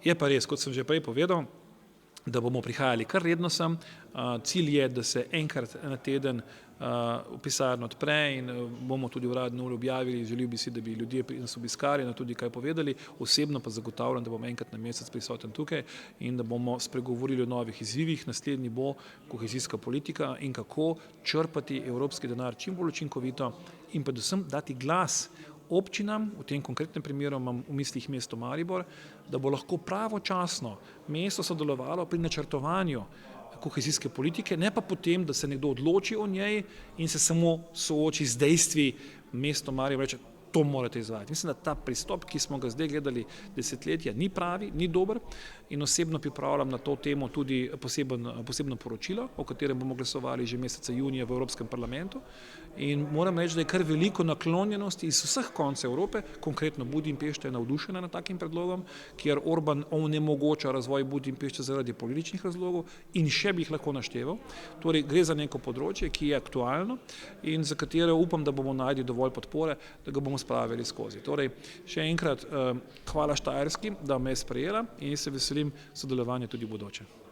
Je pa res, kot sem že prej povedal, da bomo prihajali kar redno sem. Cilj je, da se enkrat na teden pisarna odpre in bomo tudi uradno objavili. Želel bi si, da bi ljudje nas obiskali in tudi kaj povedali. Osebno pa zagotavljam, da bom enkrat na mesec prisoten tukaj in da bomo spregovorili o novih izzivih. Naslednji bo kohezijska politika in kako črpati evropski denar čim bolj učinkovito in predvsem dati glas občinam, v tem konkretnem primeru imam v mislih mesto Maribor, da bo lahko pravočasno mesto sodelovalo pri načrtovanju kohezijske politike, ne pa potem, da se nekdo odloči o njej in se samo sooči z dejstvi mesto Maribor reče, to morate izvajati. Mislim, da ta pristop, ki smo ga zdaj gledali desetletja, ni pravi, ni dober in osebno pripravljam na to temo tudi posebno poročilo, o katerem bomo glasovali že meseca junija v Evropskem parlamentu in moram reči, da je kar veliko naklonjenosti iz vseh koncev Evrope, konkretno Budimpešta je navdušena nad takim predlogom, kjer Orban onemogoča razvoj Budimpešte zaradi političnih razlogov in še bi jih lahko našteval. Torej gre za neko področje, ki je aktualno in za katero upam, da bomo našli dovolj podpore, da ga bomo spravili skozi. Torej, še enkrat hvala Štajerski, da me je sprejela in se veselim sodelovanja tudi v bodoče.